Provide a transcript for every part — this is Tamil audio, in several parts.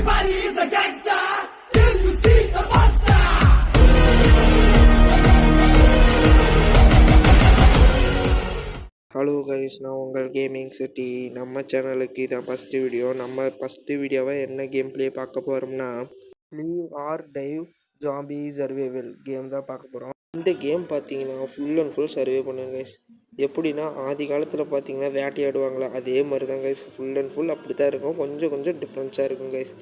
Everybody is a gangster. If you see a monster. Hello guys, நான் உங்கள் கேமிங் சிட்டி. நம்ம சேனலுக்கு இதான் ஃபஸ்ட்டு வீடியோ. நம்ம ஃபஸ்ட்டு வீடியோவை என்ன கேம் ப்ளே பார்க்க போகிறோம்னா live or die zombie survival game தான் பார்க்க போகிறோம். இந்த கேம் பார்த்தீங்கன்னா ஃபுல் அண்ட் ஃபுல் சர்வே பண்ணுங்க கைஸ். எப்படின்னா ஆதி காலத்தில் பார்த்தீங்கன்னா வேட்டையாடுவாங்களா அதே மாதிரி தான் கைஸ். ஃபுல் அண்ட் ஃபுல் அப்படி தான் இருக்கும். கொஞ்சம் டிஃப்ரென்ஸாக இருக்கும் கைஸ்.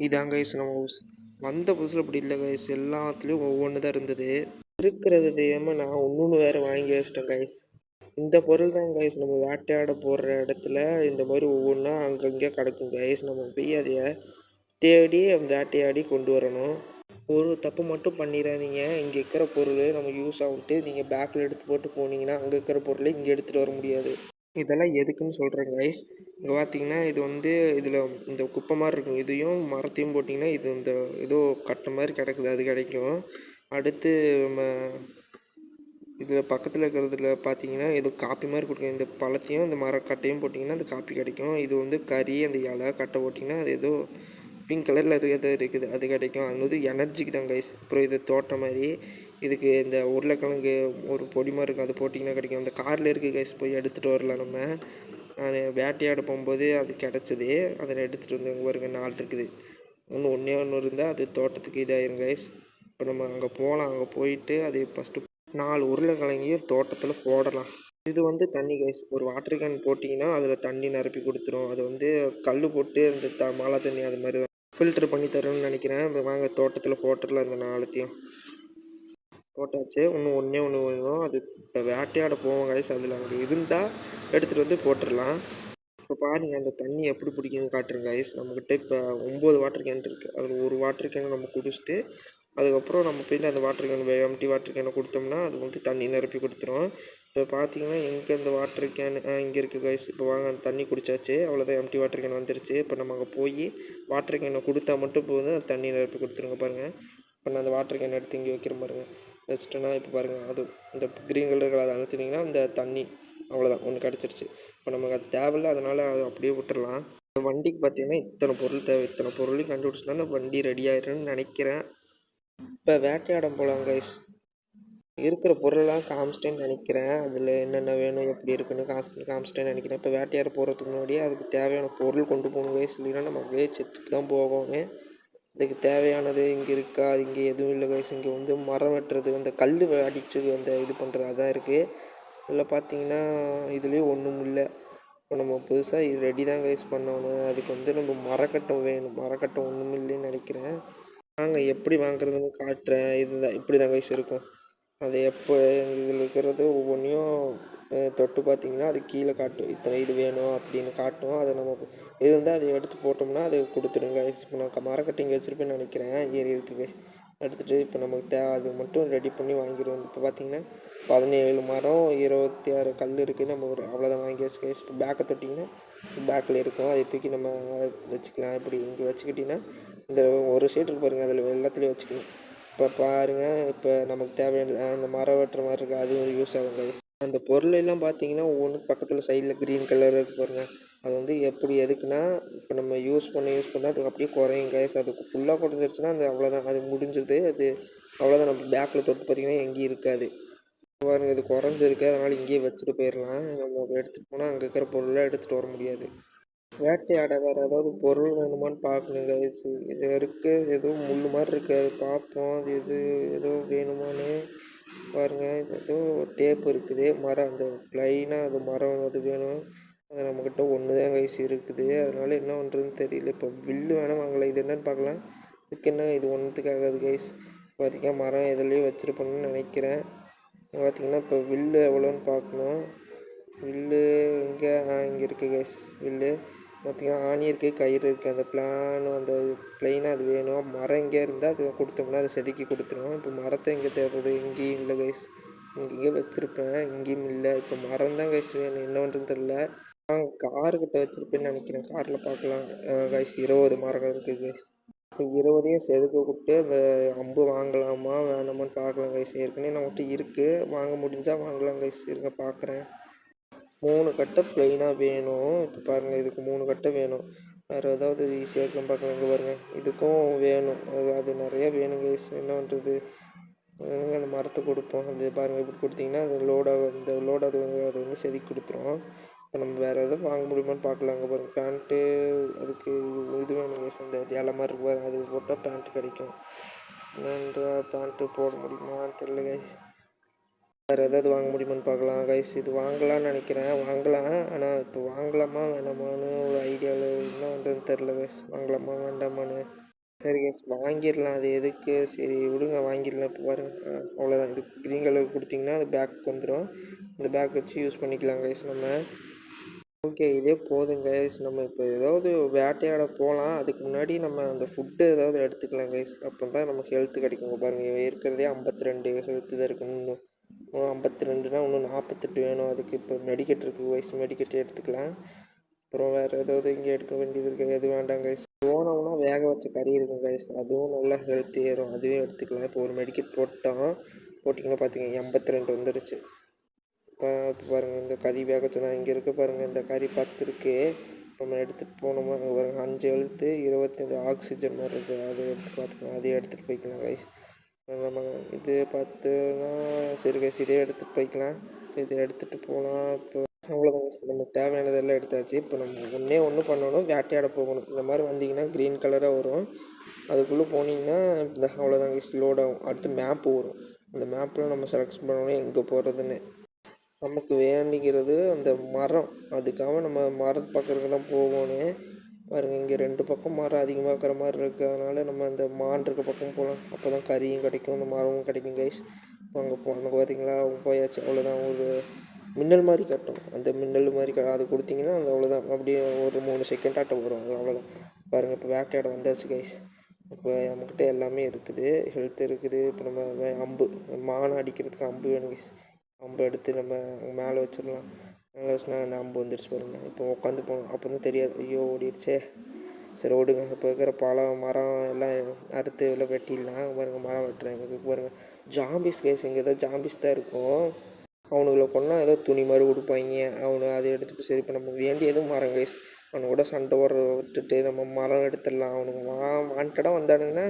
இதான் கைஸ் நம்ம ஹவுஸ். வந்த புதுசில் அப்படி இல்லை கைஸ். எல்லாத்துலேயும் ஒவ்வொன்று தான் இருந்தது. இருக்கிறது தெரியாமல் நான் ஒன்று வேறு வாங்கி வச்சிட்டேன் கைஸ். இந்த பொருள் தான் கைஸ் நம்ம வேட்டையாட போடுற இடத்துல இந்த மாதிரி ஒவ்வொன்றா அங்கங்கே கிடக்கும் கைஸ். நம்ம போய் அதை தேடி வேட்டையாடி கொண்டு வரணும். ஒரு தப்பு மட்டும் பண்ணிடாதீங்க. இங்கே இருக்கிற பொருள் நம்ம யூஸ் ஆகிட்டு நீங்கள் பேக்கில் எடுத்து போட்டு போனீங்கன்னா அங்கே இருக்கிற பொருளை இங்கே எடுத்துகிட்டு வர முடியாது. இதெல்லாம் எதுக்குன்னு சொல்கிறேன் கைஸ். இங்கே பார்த்தீங்கன்னா இது இதில் இந்த குப்பை மாதிரி இருக்கும். இதையும் மரத்தையும் போட்டிங்கன்னா இது இந்த ஏதோ கட்டை மாதிரி கிடக்குது, அது கிடைக்கும். அடுத்து நம்ம இதில் பக்கத்தில் இருக்கிறதுல பார்த்தீங்கன்னா ஏதோ காப்பி மாதிரி கொடுக்கும். இந்த பழத்தையும் இந்த மரக்கட்டையும் போட்டிங்கன்னா அந்த காப்பி கிடைக்கும். இது கறி அந்த இலை கட்டை போட்டிங்கன்னா அது ஏதோ பிங்க் கலரில் இருக்குது, அது கிடைக்கும். அது எனர்ஜிக்கு தான் கைஸ். அப்புறம் இது தோட்டம் மாதிரி இதுக்கு இந்த உருளைக்கிழங்கு ஒரு பொடி மாதிரி இருக்கும், அது போட்டிங்கன்னா கிடைக்கும். அந்த காரில் இருக்குது கைஸ், போய் எடுத்துகிட்டு வரலாம். நம்ம நான் வேட்டையாட போகும்போது அது கிடச்சிது, அதில் எடுத்துகிட்டு வந்து பாருங்க 4 இருக்குது. ஒன்றே இருந்தால் அது தோட்டத்துக்கு இதாகிரும் கைஸ். இப்போ நம்ம அங்கே போகலாம். அங்கே போயிட்டு அது ஃபஸ்ட்டு 4 உருளைக்கிழங்கையும் தோட்டத்தில் போடலாம். இது தண்ணி கைஸ். ஒரு வாட்டர் கேன் போட்டிங்கன்னா அதில் தண்ணி நிரப்பி கொடுத்துரும். அது கல் போட்டு அந்த மழை தண்ணி அது மாதிரி தான் ஃபில்ட்ரு பண்ணி தரும்னு நினைக்கிறேன். வாங்க தோட்டத்தில் போட்டுடலாம். இந்த 4த்தையும் போட்டாச்சு. ஒன்றே வேணும். அது இப்போ வேட்டையாட போவோம் கைஸ். அதில் அங்கே இருந்தால் எடுத்துகிட்டு வந்து போட்டுடலாம். இப்போ பாருங்கள் அந்த தண்ணி எப்படி பிடிக்குன்னு காட்டுறேன் கைஸ். நம்மக்கிட்ட இப்போ 9 வாட்டர் கேன் இருக்குது. அதில் ஒரு வாட்டர் கேனை நம்ம குடிச்சிட்டு அதுக்கப்புறம் நம்ம போய் அந்த வாட்டர் கேன் எம்டி வாட்டர் கேனை கொடுத்தோம்னா அது தண்ணி நிரப்பி கொடுத்துரும். இப்போ பார்த்தீங்கன்னா எங்கே அந்த வாட்டர் கேன் இங்கே இருக்குது கைஸ். இப்போ வாங்க அந்த தண்ணி குடித்தாச்சு, அவ்வளோதான். எம்டி வாட்டர் கேன் வந்துருச்சு. இப்போ நம்ம அங்கே போய் வாட்டர் கேனை கொடுத்தா மட்டும் போதும், அது தண்ணி நிரப்பி கொடுத்துருங்க. பாருங்கள் இப்போ நான் அந்த வாட்டர் கேனை எடுத்து இங்கே வைக்கிற பாருங்கள் வச்சுட்டேன்னா இப்போ பாருங்கள் அது இந்த க்ரீன் கலர் அதை அழுத்தினீங்கன்னா அந்த தண்ணி அவ்வளோதான் ஒன்று கிடச்சிருச்சு. இப்போ நமக்கு அது தேவையில்லை, அதனால் அது அப்படியே விட்டுடலாம். இந்த வண்டிக்கு பார்த்தீங்கன்னா இத்தனை பொருள் தேவை. இத்தனை பொருளையும் கண்டுபிடிச்சினா அந்த வண்டி ரெடி ஆகிடும்னு நினைக்கிறேன். இப்போ வேட்டையாடம் போகலாம் கைஸ். இருக்கிற பொருளெல்லாம் காமிச்சிட்டேன்னு நினைக்கிறேன். அதில் என்னென்ன வேணும் எப்படி இருக்குன்னு காமிச்சிட்டேன்னு நினைக்கிறேன். இப்போ வேட்டையாட போகிறதுக்கு முன்னாடியே அதுக்கு தேவையான பொருள் கொண்டு போகணும் கைஸ். இல்லைன்னா நம்ம அப்படியே செத்துட்டு தான் போகணும். அதுக்கு தேவையானது இங்கே இருக்கா? அது இங்கே எதுவும் இல்லை கைஸ். இங்கே மரம் வெட்டுறது, அந்த கல் அடித்து அந்த இது பண்ணுறது அதான் இருக்குது. இதில் பார்த்தீங்கன்னா இதுலேயும் ஒன்றும் இல்லை. இப்போ நம்ம புதுசாக இது ரெடி தான் கைஸ் பண்ணணும். அதுக்கு நம்ம மரக்கட்டை வேணும். மரக்கட்டை ஒன்றும் இல்லைன்னு நினைக்கிறேன். நாங்கள் எப்படி வாங்குறதுன்னு காட்டுறேன். இதுதான் இப்படி தான் கைஸ் இருக்கும். அது எப்போ இதில் இருக்கிறது ஒவ்வொன்றையும் தொட்டு பார்த்தீங்கன்னா அது கீழே காட்டும். இத்தனை இது வேணும் அப்படின்னு காட்டும். அதை நம்ம இது இருந்தால் அதை எடுத்து போட்டோம்னா அது கொடுத்துருங்க கைஸ். இப்போ நான் மரக்கட்டை இங்கே வச்சுருப்பேன்னு நினைக்கிறேன். இருக்குது கைஸ். எடுத்துகிட்டு இப்போ நமக்கு அது மட்டும் ரெடி பண்ணி வாங்கிடுவோம். இப்போ பார்த்தீங்கன்னா 17 மரம் 26 கல் இருக்குது. நம்ம அவ்வளோதான் வாங்கி வச்சு கைஸ். இப்போ பேக்கை தொட்டிங்கன்னா பேக்கில் இருக்கும், அதை தூக்கி நம்ம வச்சுக்கலாம். இப்படி இங்கே வச்சுக்கிட்டிங்கன்னா இந்த ஒரு ஷீட் இருக்கு பாருங்கள், அதில் எல்லாத்துலேயும் வச்சுக்கணும். இப்போ பாருங்கள் இப்போ நமக்கு தேவையான அந்த மரம் வெட்டுற மாதிரி இருக்குது, அதுவும் யூஸ் ஆகும் கைஸ். அந்த பொருளெல்லாம் பார்த்தீங்கன்னா ஒவ்வொன்றுக்கு பக்கத்தில் சைடில் க்ரீன் கலர் இருக்குது பாருங்கள். அது எப்படி எதுக்குன்னா இப்போ நம்ம யூஸ் பண்ண அது அப்படியே குறையும் கைஸ். அது ஃபுல்லாக குறைஞ்சிருச்சுன்னா அது அவ்வளோதான், அது முடிஞ்சது. அது அவ்வளோதான். நம்ம பேக்கில் தொட்டு பார்த்திங்கன்னா எங்கேயும் இருக்காது பாருங்கள். இது குறைஞ்சிருக்கு, அதனால் இங்கேயே வச்சுட்டு போயிடலாம். நம்ம எடுத்துகிட்டு போனால் அங்கே இருக்கிற பொருளெலாம் எடுத்துகிட்டு வர முடியாது. வேட்டையாட வேறு ஏதாவது பொருள் வேணுமான்னு பார்க்கணும் கைஸ். இது இருக்குது ஏதோ முள் மாதிரி இருக்குது, அது பார்ப்போம். அது ஏதோ வேணுமான்னு பாருங்கள். ஏதோ டேப் இருக்குது, மரம் அந்த ப்ளைனாக அது மரம் அது வேணும். அது நம்மக்கிட்ட ஒன்று தான் கைஸ் இருக்குது, அதனால் என்ன பண்ணுறதுன்னு தெரியல. இப்போ வில்லு வேணால் வாங்கலாம். இது என்னென்னு பார்க்கலாம். இதுக்கு என்ன, இது ஒன்றுத்துக்காகாது கைஸ். பார்த்திங்கன்னா மரம் எதுலேயும் வச்சுருப்போம்னு நினைக்கிறேன். பார்த்திங்கன்னா இப்போ வில்லு எவ்வளோன்னு பார்க்கணும். வில்லு இங்கே இருக்குது கைஸ். வில்லு பார்த்திங்கன்னா ஆணி இருக்குது, கயிறு இருக்குது. அந்த அந்த ப்ளைனாக அது வேணும். மரம் எங்கே இருந்தால் அது கொடுத்தோம்னா அதை செதுக்கி கொடுத்துரும். இப்போ மரத்தை எங்கே தேடுறது? இங்கேயும் இல்லை கைஸ். இங்கேயே வச்சுருப்பேன், இங்கேயும் இல்லை. இப்போ மரம் தான் கைஸ் வேணும், என்ன பண்ணுறதுன்னு தெரில. காருக்கிட்ட வச்சுருப்பேன்னு நினைக்கிறேன். காரில் பார்க்கலாம் கைஸ். 20 மரம் இருக்குது கைஸ். இப்போ 20ஐயும் செதுக்க விட்டு அந்த அம்பு வாங்கலாமா வேணாமான்னு பார்க்கலாம் கைஸ். ஏற்கனவே நம்மகிட்ட இருக்குது, வாங்க முடிஞ்சால் வாங்கலாம் கைஸ். இருங்க பார்க்குறேன். 3 கட்டை ப்ளைனாக வேணும். இப்போ பாருங்கள் இதுக்கு 3 கட்டை வேணும். வேறு ஏதாவது ஈஸியாக இருக்குன்னு பார்க்கலாம். இங்கே பாருங்கள், இதுக்கும் வேணும், அது நிறைய வேணும் கைஸ். என்ன பண்ணுறது, அந்த மரத்தை கொடுப்போம். அது பாருங்கள், இப்படி கொடுத்தீங்கன்னா அது லோடாக இந்த லோடு அது வந்து செதுக்கி கொடுத்துரும். இப்போ நம்ம வேறு எதாவது வாங்க முடியுமான்னு பார்க்கலாம். அங்கே பாருங்கள், பேண்ட்டு அதுக்கு இது வேணும் கைஸ். அந்த இலை மாதிரி இருக்கு பாருங்கள், அது போட்டால் பேண்ட்டு கிடைக்கும். என்னன்ற பேண்ட்டு போட முடியுமான்னு தெரியல கைஸ். வேறு எதாவது வாங்க முடியுமான்னு பார்க்கலாம் கைஸ். இது வாங்கலாம்னு நினைக்கிறேன், வாங்கலாம். ஆனால் இப்போ வாங்கலாமா வேணாமான்னு ஒரு ஐடியாவில் என்ன பண்ணுறதுன்னு தெரில கைஸ். வாங்கலாமா வேண்டாமான்னு. சரி கைஸ், வாங்கிடலாம். அது எதுக்கு, சரி விடுங்க, வாங்கிடலாம். இப்போ பாருங்கள், அவ்வளோதான். இது க்ரீன் கலர் கொடுத்திங்கன்னா அது பேக் வந்துடும். இந்த பேக் வச்சு யூஸ் பண்ணிக்கலாம் கைஸ் நம்ம. ஓகே, இதே போதும் கைஸ். நம்ம இப்போ ஏதாவது வேட்டையாட போகலாம். அதுக்கு முன்னாடி நம்ம அந்த ஃபுட்டு ஏதாவது எடுத்துக்கலாம் கைஸ். அப்போ தான் நமக்கு ஹெல்த்து கிடைக்கும். பாருங்கள், இருக்கிறதே 52 ஹெல்த்து தான் இருக்குது. இன்னும் 52னா இன்னும் 48 வேணும். அதுக்கு இப்போ மெடிக்கெட் இருக்குது கைஸ், மெடிக்கெட் எடுத்துக்கலாம். அப்புறம் வேறு ஏதாவது இங்கே எடுக்க வேண்டியது இருக்குது, எது வேண்டாம் கைஸ். போனோம்னா வேக வச்ச கறி இருக்கும் கைஸ், அதுவும் நல்லா ஹெல்த் ஏறும், அதுவே எடுத்துக்கலாம். இப்போ ஒரு மெடிக்கெட் போட்டிங்கன்னா பார்த்தீங்க 82 வந்துருச்சு. இப்போ பாருங்கள், இந்த கறி வேக வச்சதான் இங்கே இருக்குது பாருங்கள். இந்த கறி 10 இருக்குது. இப்போ நம்ம எடுத்துகிட்டு போனோமா, பாருங்கள் 5 எழுத்து 25 ஆக்சிஜன் மாதிரி இருக்குது. அதை எடுத்து பார்த்துக்கலாம், அதையே எடுத்துகிட்டு போய்க்கலாம் கைஸ். நம்ம இது பார்த்துன்னா சரி கைஸ், இதே எடுத்துகிட்டு போய்க்கலாம். இப்போ இதை எடுத்துகிட்டு போகலாம். இப்போ அவ்வளோதான் கைஸ், நம்ம தேவையானதெல்லாம் எடுத்தாச்சு. இப்போ நம்ம ஒன்று பண்ணணும், வேட்டையாட போகணும். இந்த மாதிரி வந்தீங்கன்னா க்ரீன் கலராக வரும். அதுக்குள்ளே போனீங்கன்னா இந்த அவ்வளோதான் கைஸ், லோட் ஆகும். அடுத்து மேப்பு வரும். அந்த மேப்பில் நம்ம செலக்ட் பண்ணணும் எங்கே போகிறதுன்னு. நமக்கு வேண்டிங்கிறது அந்த மரம், அதுக்காக நம்ம மரத்து பக்கத்துக்கு தான் போகணும். பாருங்கள், இங்கே 2 பக்கம் மரம் அதிகமாக இருக்கிற மாதிரி இருக்குது. அதனால் நம்ம அந்த மான் இருக்க பக்கம் போகலாம். அப்போ தான் கறியும் கிடைக்கும், அந்த மரமும் கிடைக்கும் கைஸ். அங்கே பார்த்தீங்களா, போயாச்சு. அவ்வளோதான், ஒரு மின்னல் மாதிரி கட்டும். அந்த மின்னல் மாதிரி அது கொடுத்தீங்கன்னா அது அவ்வளோதான், அப்படியே ஒரு 3 செகண்ட் ஆட்டம் வரும். அது அவ்வளோதான். பாருங்கள், இப்போ வேட்டையாட வந்தாச்சு கைஸ். இப்போ நம்மக்கிட்ட எல்லாமே இருக்குது, ஹெல்த் இருக்குது. இப்போ நம்ம அம்பு, மானை அடிக்கிறதுக்கு அம்பு வேணும் கைஸ். அம்பு எடுத்து நம்ம மேலே வச்சிடலாம். மேலே வச்சுனா அந்த அம்பு வந்துடுச்சு பாருங்கள். இப்போ உட்காந்து போகணும், அப்போ தான் தெரியாது. ஐயோ ஓடிடுச்சே, சரி ஓடுங்க. இப்போ இருக்கிற மரம் எல்லாம் அறுத்து எல்லாம் வெட்டிடலாம். பாருங்கள், மரம் வெட்டுறாங்க பாருங்கள். ஜாம்பிஸ் கைஸ், இங்கே தான் ஜாம்பிஸ் தான் இருக்கும். அவனுங்களை கொண்டா ஏதோ துணி மாதிரி கொடுப்பாங்க. அதை எடுத்துகிட்டு சரி, இப்போ நம்ம வேண்டியதும் மரம் கைஸ். அவனுக்கு கூட சண்டை விட்டுட்டு நம்ம மரம் எடுத்துடலாம். அவனுக்கு வாண்டடாக வந்தானுங்கன்னா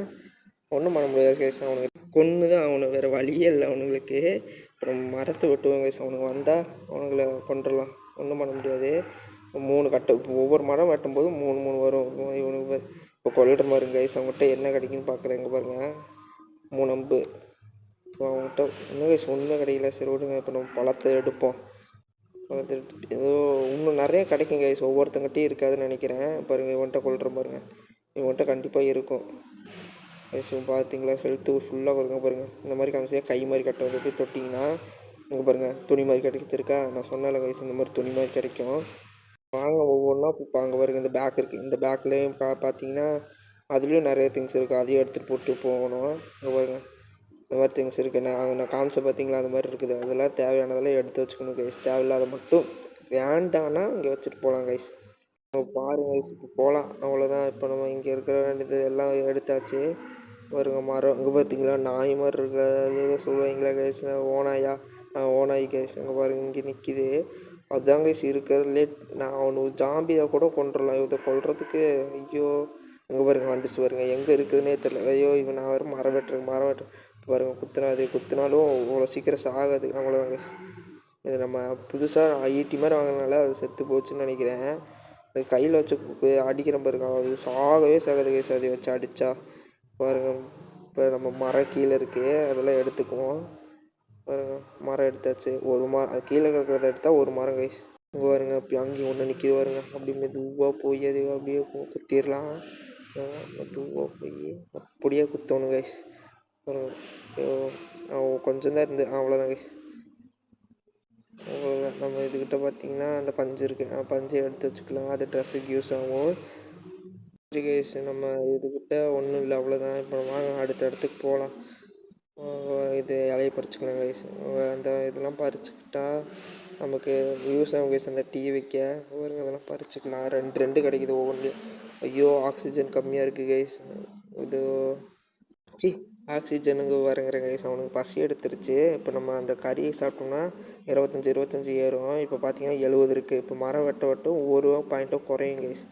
ஒன்றும் பண்ண முடியாது கைஸ். அவனுக்கு கொன்று தான் அவனுக்கு, வேறு வழியே இல்லை அவனுங்களுக்கு. அப்புறம் மரத்தை வெட்டுவாங்க கைஸ். அவனுக்கு வந்தால் அவனுங்களை கொண்டுடலாம், ஒன்றும் பண்ண முடியாது. 3 கட்டை, இப்போ ஒவ்வொரு மரம் வெட்டும்போது 3 வரும் இவனுக்கு. இப்போ கொல்லுற மாதிரி கைஸ். அவங்ககிட்ட என்ன கிடைக்குன்னு பார்க்குறேன். இங்கே பாருங்கள், 3 அம்பு. இப்போ அவங்ககிட்ட இன்னும் கைஸ் ஒன்றுமே கிடைக்கல. சரி விடுங்க, இப்போ நம்ம பழத்தை எடுப்போம். பழத்தை எடுத்து ஏதோ இன்னும் நிறைய கிடைக்கும் கைஸ். ஒவ்வொருத்தங்கிட்டையும் இருக்காதுன்னு நினைக்கிறேன். பாருங்கள், இவன்கிட்ட கொல்லுற பாருங்கள், இவன்கிட்ட கண்டிப்பாக இருக்கும் கைஸ். பார்த்தீங்களா, ஹெல்த்து ஃபுல்லாக வருங்க பாருங்கள். இந்த மாதிரி காமிச்சியாக கை மாதிரி கட்ட வந்து தொட்டிங்கன்னா இங்கே பாருங்கள், துணி மாதிரி கிடைச்சிருக்கா. நான் சொன்னால கைஸ், இந்த மாதிரி துணி மாதிரி கிடைக்கும். வாங்க ஒவ்வொன்றா இப்போ அங்கே பாருங்க, இந்த பேக் இருக்குது. இந்த பேக்லேயும் பார்த்தீங்கன்னா அதுலேயும் நிறைய திங்ஸ் இருக்குது. அதையும் எடுத்துகிட்டு போட்டு போகணும். இங்கே பாருங்கள், இந்த மாதிரி திங்ஸ் இருக்குது. நான் காமிச்ச பார்த்தீங்களா, அந்த மாதிரி இருக்குது. அதெல்லாம் தேவையானதெல்லாம் எடுத்து வச்சுக்கணும் கைஸ். தேவையில்லாத மட்டும் வேண்டான்னா இங்கே வச்சுட்டு போகலாம் கைஸ். இப்போ பாருங்க கைஸ், இப்போ போகலாம். அவ்வளோதான். இப்போ நம்ம இங்கே இருக்கிற வேண்டியது எல்லாம் எடுத்தாச்சு. பாருங்க, மரம் இங்கே பார்த்தீங்களா, நாய் மாதிரி இருக்குது. அது எதோ சொல்லுவாங்களா கைஸ், ஓனாயா, ஓனாய் கைஸ். அங்கே பாருங்கள், இங்கே நிற்கிது. அதுதான் கைஸ் இருக்கிறதுலே. நான் அவனுக்கு ஜாம்பியாக கூட கொண்டுடலாம் இதை கொல்றதுக்கு. ஐயோ, அங்கே பாருங்கள் வந்துடுச்சு பாருங்கள், எங்கே இருக்குதுன்னே தெரியல. ஐயோ, இவன் நான் வேறு மரம் வெட்டுறேன். பாருங்கள், குத்தினாலும் அவ்வளோ சீக்கிரம் சாகாது. அவ்வளோதான் கைஸ். இது நம்ம புதுசாக ஈட்டி மாதிரி வாங்கினால அது செத்து போச்சுன்னு நினைக்கிறேன். அது கையில் வச்சு அடிக்கிற பாருங்க, அது சாகவே சாகாது கைஸ். அதை வச்சு அடித்தா பாருங்கள். இப்போ நம்ம மரம் கீழே இருக்குது, அதெல்லாம் எடுத்துக்குவோம். பாருங்கள், மரம் எடுத்தாச்சு. ஒரு மரம், அது கீழே இருக்கிறத எடுத்தால் ஒரு மரம் கைஸ். இங்கே பாருங்க, இப்போ அங்கேயும் ஒன்று நிற்கிது பாருங்க. அப்படி மெதுவாக போய் அது அப்படியே குத்திடலாம். மெதுவாக போய் அப்படியே குத்தணும் கைஸ். கொஞ்சம் தான் இருந்து அவ்வளோதான் கைஸ். அவ்வளோதான். நம்ம இதுக்கிட்ட பார்த்தீங்கன்னா அந்த பஞ்சு இருக்குது, பஞ்சை எடுத்து வச்சுக்கலாம். அது ட்ரெஸ்ஸுக்கு யூஸ் ஆகும் கைஸ். நம்ம இதுக்கிட்ட ஒன்றும் இல்லை, அவ்வளோதான். இப்போ வாங்க அடுத்த இடத்துக்கு போகலாம். இது இலையை பறிச்சுக்கலாம் கைஸ். அந்த இதெல்லாம் பறிச்சுக்கிட்டா நமக்கு யூஸ் ஆகும் கைஸ். அந்த டீ வைக்க வருங்க, அதெல்லாம் பறிச்சுக்கலாம். 2 கிடைக்குது ஒவ்வொன்றுலையும். ஐயோ, ஆக்சிஜன் கம்மியாக இருக்குது கைஸ். இது ஆக்சிஜனுக்கு வரங்கிறேன் கைஸ். அவனுக்கு பசி எடுத்துருச்சு. இப்போ நம்ம அந்த கறியை சாப்பிட்டோம்னா 25 ஏறும். இப்போ பார்த்தீங்கன்னா 70 இருக்குது. இப்போ மரம் வெட்ட ஒவ்வொரு பாயிண்ட்டும் குறையும் கைஸ்.